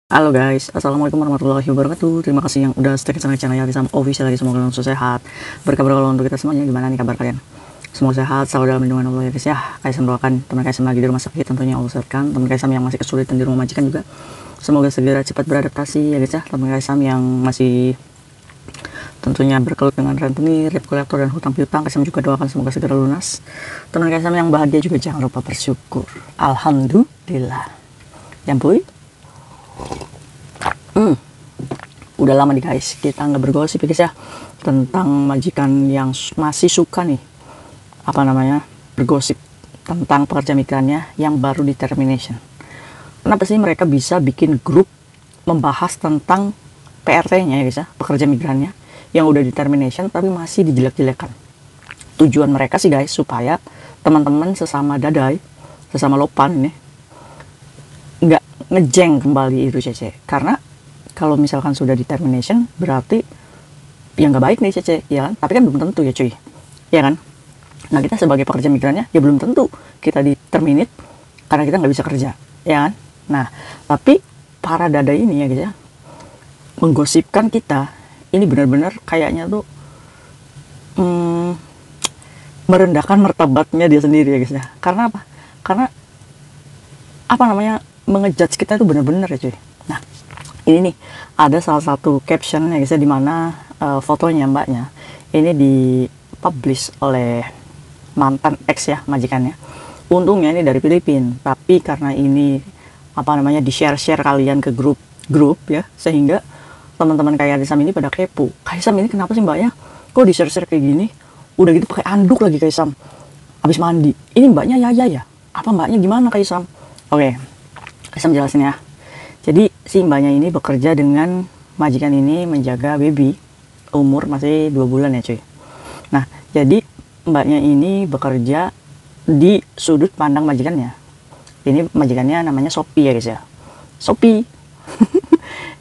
Halo guys, assalamualaikum warahmatullahi wabarakatuh. Terima kasih yang udah stay sama channel Yarisam Official lagi. Semoga kalian selalu sehat. Berkabar kalau untuk kita semuanya, gimana nih kabar kalian? Semoga sehat, selalu dalam lindungan Allah ya guys ya. Kaisam doakan teman Kaisam lagi di rumah sakit, tentunya Allah sehatkan. Teman Kaisam yang masih kesulitan di rumah majikan juga, semoga segera cepat beradaptasi ya guys ya. Teman Kaisam yang masih tentunya berkelut dengan rentenir, debt collector, dan hutang piutang, Kaisam juga doakan semoga segera lunas. Teman Kaisam yang bahagia juga jangan lupa bersyukur. Alhamdulillah. Ya boy. Udah lama nih guys kita nggak bergosip ya guys ya, tentang majikan yang masih suka nih bergosip tentang pekerja migrannya yang baru di termination. Kenapa sih mereka bisa bikin grup membahas tentang PRT-nya ya guys ya, pekerja migrannya yang udah di termination tapi masih dijelek-jelekan? Tujuan mereka sih guys supaya teman-teman sesama dadai, sesama lopan ini nggak ngejeng kembali itu CC. Karena kalau misalkan sudah di termination berarti ya nggak baik nih CC, ya kan? Tapi kan belum tentu ya cuy, ya kan? Nah kita sebagai pekerja migrannya ya belum tentu kita di terminate karena kita nggak bisa kerja, ya kan? Nah tapi para dada ini ya guys ya, menggosipkan kita ini benar-benar kayaknya tuh merendahkan martabatnya dia sendiri ya guys ya. Karena apa? Karena mengejudge kita itu benar-benar ya cuy. Nah ini nih ada salah satu caption ya guys ya, dimana fotonya mbaknya ini dipublish oleh mantan ex ya majikannya. Untungnya ini dari Filipina, tapi karena ini di share kalian ke grup ya, sehingga teman-teman kayak Kaisam ini pada kepo. Kaisam ini kenapa sih mbaknya kok di share kayak gini? Udah gitu pakai anduk lagi Kaisam, habis mandi. Ini mbaknya ya apa mbaknya gimana Kaisam? Oke, Kaisam jelasin ya. Jadi si mbaknya ini bekerja dengan majikan ini menjaga baby umur masih 2 bulan ya cuy. Nah jadi mbaknya ini bekerja di sudut pandang majikannya. Ini majikannya namanya Sophie ya guys ya, Sophie.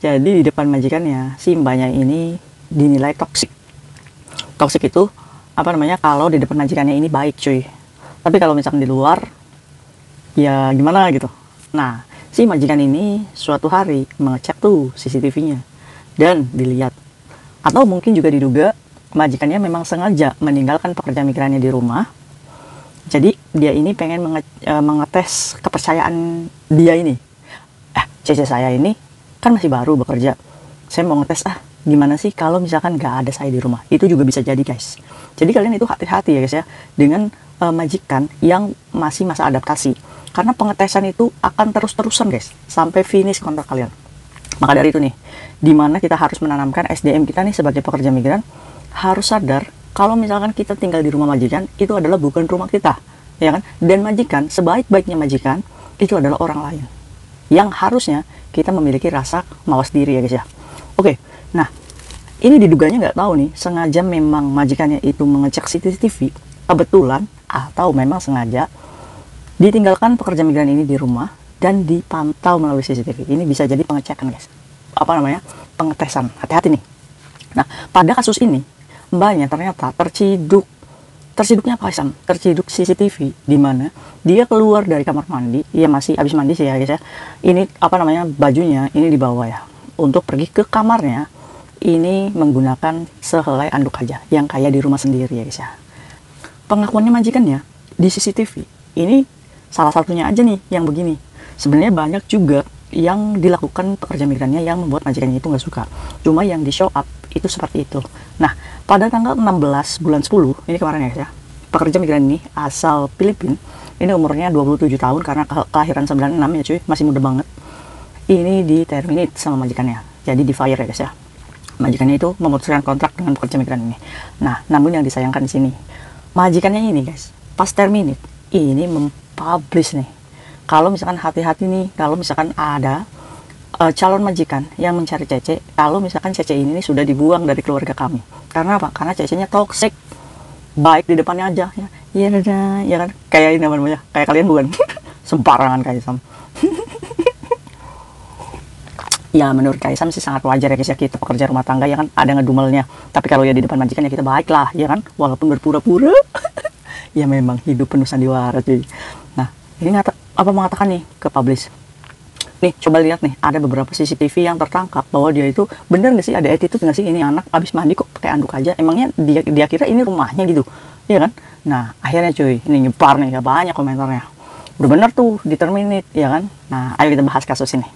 Jadi di depan majikannya si mbaknya ini dinilai toksik. Toksik itu kalau di depan majikannya ini baik cuy, tapi kalau misalkan di luar ya gimana gitu. Nah si majikan ini suatu hari mengecek tuh CCTV-nya dan dilihat, atau mungkin juga diduga majikannya memang sengaja meninggalkan pekerja migrannya di rumah. Jadi dia ini pengen mengetes kepercayaan dia ini. CC saya ini kan masih baru bekerja, saya mau ngetes gimana sih kalau misalkan nggak ada saya di rumah. Itu juga bisa jadi guys. Jadi kalian itu hati-hati ya guys ya dengan majikan yang masih masa adaptasi, karena pengetesan itu akan terus-terusan guys sampai finish kontrak kalian. Maka dari itu nih, dimana kita harus menanamkan SDM kita nih sebagai pekerja migran harus sadar kalau misalkan kita tinggal di rumah majikan itu adalah bukan rumah kita, ya kan? Dan majikan, sebaik-baiknya majikan itu adalah orang lain yang harusnya kita memiliki rasa mawas diri ya guys ya. Oke, nah ini diduganya nggak tahu nih, sengaja memang majikannya itu mengecek CCTV kebetulan atau memang sengaja ditinggalkan pekerja migran ini di rumah dan dipantau melalui CCTV. Ini bisa jadi pengecekan guys, pengetesan. Hati-hati nih. Nah pada kasus ini mbaknya ternyata terciduknya apa Sam? Terciduk CCTV di mana dia keluar dari kamar mandi, ya masih habis mandi sih ya guys ya. Ini bajunya ini dibawa ya untuk pergi ke kamarnya. Ini menggunakan sehelai anduk aja yang kayak di rumah sendiri ya guys ya. Pengakuannya majikannya di CCTV ini salah satunya aja nih yang begini. Sebenarnya banyak juga yang dilakukan pekerja migrannya yang membuat majikannya itu nggak suka. Cuma yang di show up itu seperti itu. Nah pada tanggal 16 bulan 10 ini kemarin ya guys ya, pekerja migran ini asal Filipina, ini umurnya 27 tahun karena kelahiran 96 ya cuy, masih muda banget. Ini di terminate sama majikannya, jadi di fire ya guys ya. Majikannya itu memutuskan kontrak dengan pekerja migran ini. Nah namun yang disayangkan di sini, majikannya ini guys pas terminate ini mempublish nih, kalau misalkan hati-hati nih kalau misalkan ada calon majikan yang mencari Cece, kalau misalkan Cece ini sudah dibuang dari keluarga kami. Karena apa? Karena Cece-nya toxic, baik di depannya aja ya, ya kan, kayak ini namanya, kayak kalian bukan? Sembarangan Kaisam. Ya menurut Kaisam sih sangat wajar ya guys ya, kita pekerja rumah tangga ya kan ada ngedumelnya, tapi kalau ya di depan majikan ya kita baik lah ya kan, walaupun berpura-pura. Ya memang hidup penuh sandiwara cuy. Nah ini mengatakan nih ke publish, Nih, coba lihat nih, ada beberapa CCTV yang tertangkap bahwa dia itu bener nggak sih, ada attitude nggak sih, ini anak abis mandi kok pakai anduk aja, emangnya dia kira ini rumahnya gitu, iya kan? Nah, akhirnya cuy, ini nyebar nih, ya banyak komentarnya. Udah bener tuh, di terminate, ya kan? Nah, ayo kita bahas kasus ini.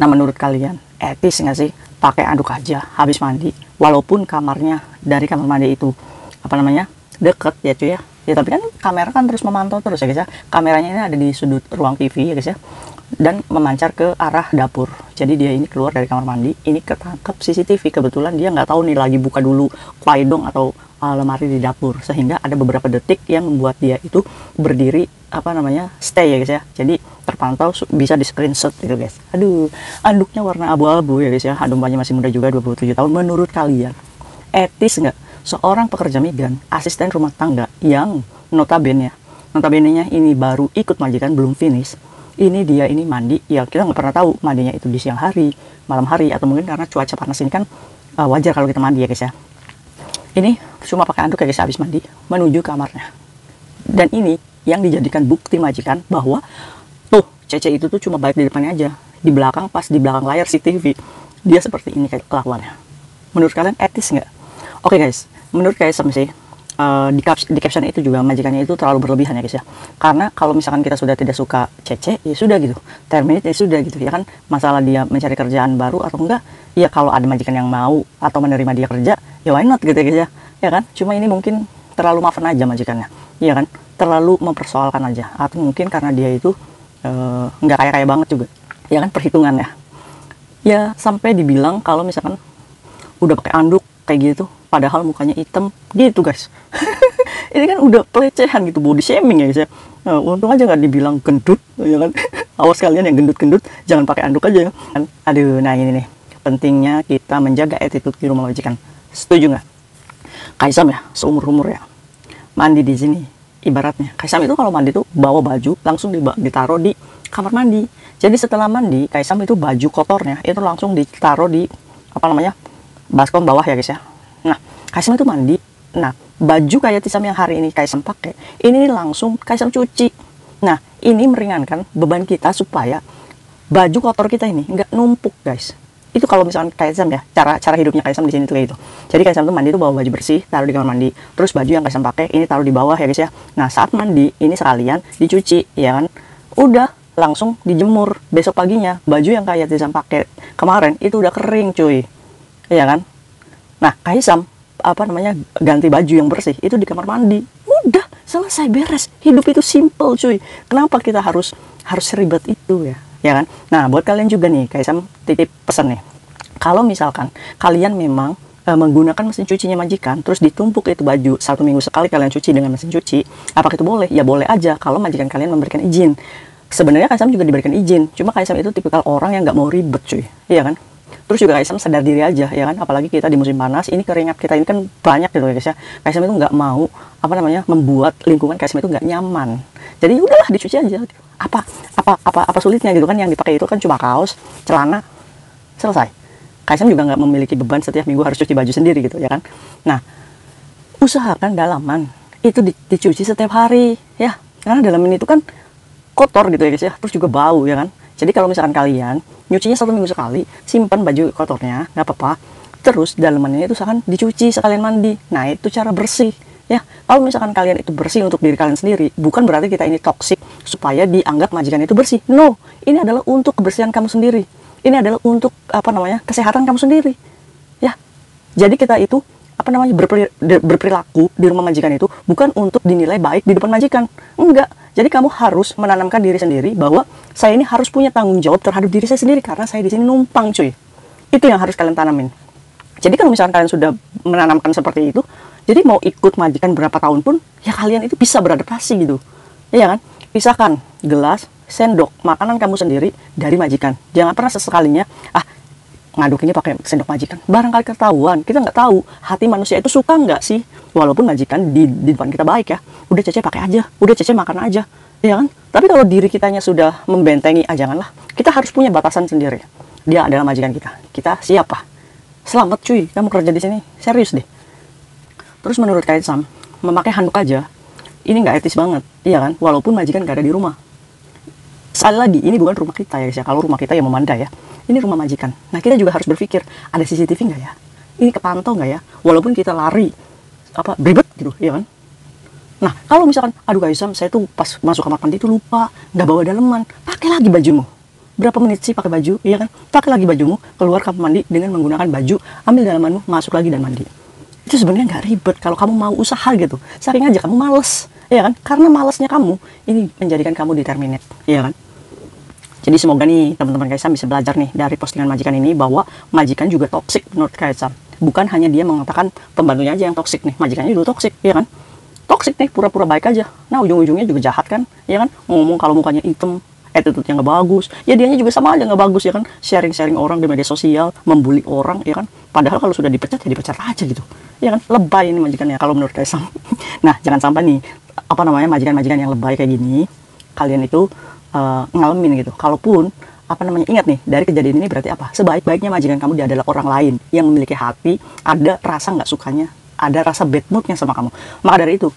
Nah, menurut kalian, etis nggak sih pakai anduk aja habis mandi, walaupun kamarnya dari kamar mandi itu, apa namanya, deket ya cuy ya? Ya tapi kan kamera kan terus memantau terus ya guys ya, kameranya ini ada di sudut ruang TV ya guys ya, dan memancar ke arah dapur. Jadi dia ini keluar dari kamar mandi, ini ketangkep CCTV, kebetulan dia nggak tahu nih lagi buka dulu kuaidong atau lemari di dapur, sehingga ada beberapa detik yang membuat dia itu berdiri, apa namanya, stay ya guys ya. Jadi terpantau, bisa di screenshot gitu guys. Aduh, anduknya warna abu-abu ya guys ya, dompanya masih muda juga, 27 tahun. Menurut kalian etis nggak seorang pekerja migran, asisten rumah tangga yang notabene-nya ini baru ikut majikan, belum finish, ini dia ini mandi, ya kita nggak pernah tahu mandinya itu di siang hari, malam hari, atau mungkin karena cuaca panas ini kan wajar kalau kita mandi ya guys ya. Ini cuma pakai anduk ya guys habis mandi, menuju kamarnya. Dan ini yang dijadikan bukti majikan bahwa tuh Cece itu tuh cuma baik di depannya aja, di belakang, pas di belakang layar CCTV dia seperti ini kayak kelakuannya. Menurut kalian etis nggak? Oke guys, menurut Kaisam sih, di caption itu juga majikannya itu terlalu berlebihan ya guys ya. Karena kalau misalkan kita sudah tidak suka Cece, ya sudah gitu, terminate ya sudah gitu ya kan. Masalah dia mencari kerjaan baru atau enggak, ya kalau ada majikan yang mau atau menerima dia kerja, ya why not gitu ya guys ya, ya kan. Cuma ini mungkin terlalu maafan aja majikannya, ya kan, terlalu mempersoalkan aja, atau mungkin karena dia itu nggak kaya-kaya banget juga, ya kan, perhitungannya. Ya sampai dibilang kalau misalkan udah pakai anduk kayak gitu, padahal mukanya hitam gitu guys. Ini kan udah pelecehan gitu, body shaming ya guys ya. Untung aja nggak dibilang gendut ya kan. Awas kalian yang gendut-gendut, jangan pakai anduk aja kan. Aduh, nah ini nih pentingnya kita menjaga attitude di rumah majikan. Setuju nggak Kaisam ya, seumur-umur ya mandi di sini, ibaratnya Kaisam itu kalau mandi tuh bawa baju langsung ditaruh di kamar mandi. Jadi setelah mandi, Kaisam itu baju kotornya itu langsung ditaruh di, apa namanya, baskom bawah ya guys ya. Nah, Kaisam itu mandi. Nah, baju kayak Tisam yang hari ini Kaisam pakai, ini langsung Kaisam cuci. Nah, ini meringankan beban kita supaya baju kotor kita ini nggak numpuk guys. Itu kalau misalkan Kaisam ya, cara hidupnya Kaisam di sini tuh kayak gitu. Jadi Kaisam tuh mandi tuh bawa baju bersih, taruh di kamar mandi. Terus baju yang Kaisam pakai ini taruh di bawah ya guys ya. Nah, saat mandi ini sekalian dicuci ya kan. Udah langsung dijemur. Besok paginya baju yang kayak Kaisam pakai kemarin itu udah kering cuy. Iya kan? Nah, Kaisam apa namanya, ganti baju yang bersih itu di kamar mandi. Udah selesai, beres. Hidup itu simple cuy. Kenapa kita harus seribet itu ya? Ya kan? Nah, buat kalian juga nih, Kaisam titip pesan nih. Kalau misalkan kalian memang menggunakan mesin cucinya majikan, terus ditumpuk itu baju 1 minggu sekali kalian cuci dengan mesin cuci, apakah itu boleh? Ya boleh aja kalau majikan kalian memberikan izin. Sebenarnya Kaisam juga diberikan izin, cuma Kaisam itu tipikal orang yang nggak mau ribet cuy, iya kan? Terus juga Kaisam sadar diri aja ya kan, apalagi kita di musim panas ini, keringat kita ini kan banyak gitu ya guys ya. Kaisam itu nggak mau, apa namanya, membuat lingkungan Kaisam itu nggak nyaman. Jadi udahlah dicuci aja. Apa sulitnya gitu kan, yang dipakai itu kan cuma kaos, celana, selesai. Kaisam juga nggak memiliki beban setiap minggu harus cuci baju sendiri gitu ya kan. Nah, usahakan dalaman itu dicuci setiap hari ya, karena dalaman itu kan kotor gitu ya guys ya, terus juga bau ya kan. Jadi kalau misalkan kalian nyucinya 1 minggu sekali, simpan baju kotornya, nggak apa-apa. Terus dalamannya itu usahakan dicuci sekalian mandi. Nah, itu cara bersih ya. Kalau misalkan kalian itu bersih untuk diri kalian sendiri, bukan berarti kita ini toksik supaya dianggap majikan itu bersih. No, ini adalah untuk kebersihan kamu sendiri. Ini adalah untuk, apa namanya, kesehatan kamu sendiri ya. Jadi kita itu, apa namanya, berperilaku di rumah majikan itu bukan untuk dinilai baik di depan majikan, enggak. Jadi kamu harus menanamkan diri sendiri bahwa saya ini harus punya tanggung jawab terhadap diri saya sendiri karena saya di sini numpang cuy. Itu yang harus kalian tanamin. Jadi kalau misalkan kalian sudah menanamkan seperti itu, jadi mau ikut majikan berapa tahun pun, ya kalian itu bisa beradaptasi gitu. Iya kan? Pisahkan gelas, sendok, makanan kamu sendiri dari majikan. Jangan pernah sesekalinya, ngaduk ini pakai sendok majikan. Barangkali ketahuan, kita nggak tahu hati manusia itu suka nggak sih. Walaupun majikan di depan kita baik ya, udah Cece pakai aja, udah Cece makan aja, ya kan? Tapi kalau diri kitanya sudah membentengi, janganlah. Kita harus punya batasan sendiri. Dia adalah majikan kita. Kita siapa? Selamat cuy, kamu kerja di sini, serius deh. Terus menurut Kaisam, memakai handuk aja, ini nggak etis banget, iya kan? Walaupun majikan nggak ada di rumah. Sekali lagi, ini bukan rumah kita ya guys ya. Kalau rumah kita yang memandai ya, ini rumah majikan. Nah, kita juga harus berpikir, ada CCTV nggak ya? Ini kepantau nggak ya? Walaupun kita lari beribet gitu, ya kan? Nah, kalau misalkan, aduh guys, saya tuh pas masuk kamar mandi itu lupa, nggak bawa daleman, pakai lagi bajumu. Berapa menit sih pakai baju, iya kan? Pakai lagi bajumu, keluar kamar mandi dengan menggunakan baju, ambil dalemanmu, masuk lagi dan mandi. Itu sebenarnya nggak ribet kalau kamu mau usaha gitu. Saking aja kamu males, iya kan? Karena malesnya kamu, ini menjadikan kamu determinate, iya kan? Jadi semoga nih teman-teman Kaisam bisa belajar nih dari postingan majikan ini bahwa majikan juga toksik menurut Kaisam. Bukan hanya dia mengatakan pembantunya aja yang toksik nih, majikannya juga toksik, iya kan? Toksik nih, pura-pura baik aja. Nah, ujung-ujungnya juga jahat kan, ya kan? Ngomong kalau mukanya hitam, attitude-nya nggak bagus. Ya dianya juga sama aja nggak bagus, ya kan? Sharing-sharing orang di media sosial, membuli orang, ya kan? Padahal kalau sudah dipecat, ya dipecat aja gitu. Ya kan? Lebay ini majikannya kalau menurut Kaisang. Nah, jangan sampai nih, majikan-majikan yang lebay kayak gini, kalian itu ngalamin gitu. Kalaupun, ingat nih, dari kejadian ini berarti apa? Sebaik-baiknya majikan kamu dia adalah orang lain yang memiliki hati, ada rasa nggak sukanya, ada rasa bad moodnya sama kamu. Maka dari itu,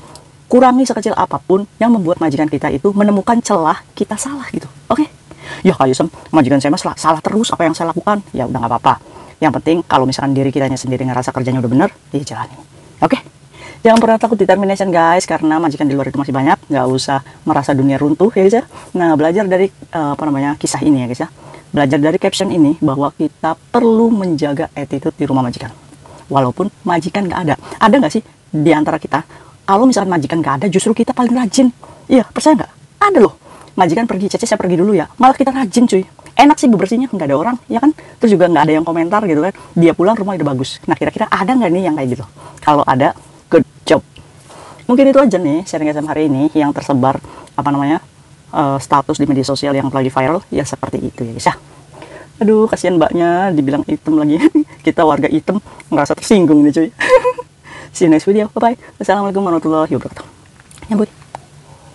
kurangi sekecil apapun yang membuat majikan kita itu menemukan celah kita salah gitu. Oke? Ya kayak majikan saya mas salah terus apa yang saya lakukan. Ya udah nggak apa-apa. Yang penting kalau misalkan diri kitanya sendiri ngerasa kerjanya udah bener, ya jalani. Oke? Jangan pernah takut determination guys, karena majikan di luar itu masih banyak. Nggak usah merasa dunia runtuh ya guys ya. Nah, belajar dari kisah ini ya guys ya. Belajar dari caption ini bahwa kita perlu menjaga attitude di rumah majikan. Walaupun majikan nggak ada. Ada nggak sih di antara kita, kalau misalkan majikan nggak ada, justru kita paling rajin? Iya, percaya nggak? Ada loh. Majikan pergi, Cece saya pergi dulu ya. Malah kita rajin cuy. Enak sih bebersihnya, nggak ada orang, ya kan? Terus juga nggak ada yang komentar gitu kan. Dia pulang rumah udah bagus. Nah, kira-kira ada nggak nih yang kayak gitu? Kalau ada, good job. Mungkin itu aja nih sharing SM hari ini yang tersebar, status di media sosial yang lagi viral. Ya seperti itu ya guys ya. Aduh, kasihan mbaknya dibilang item lagi. Kita warga item ngerasa tersinggung nih cuy. See you next video. Bye bye. Assalamualaikum warahmatullahi wabarakatuh. Nyambut.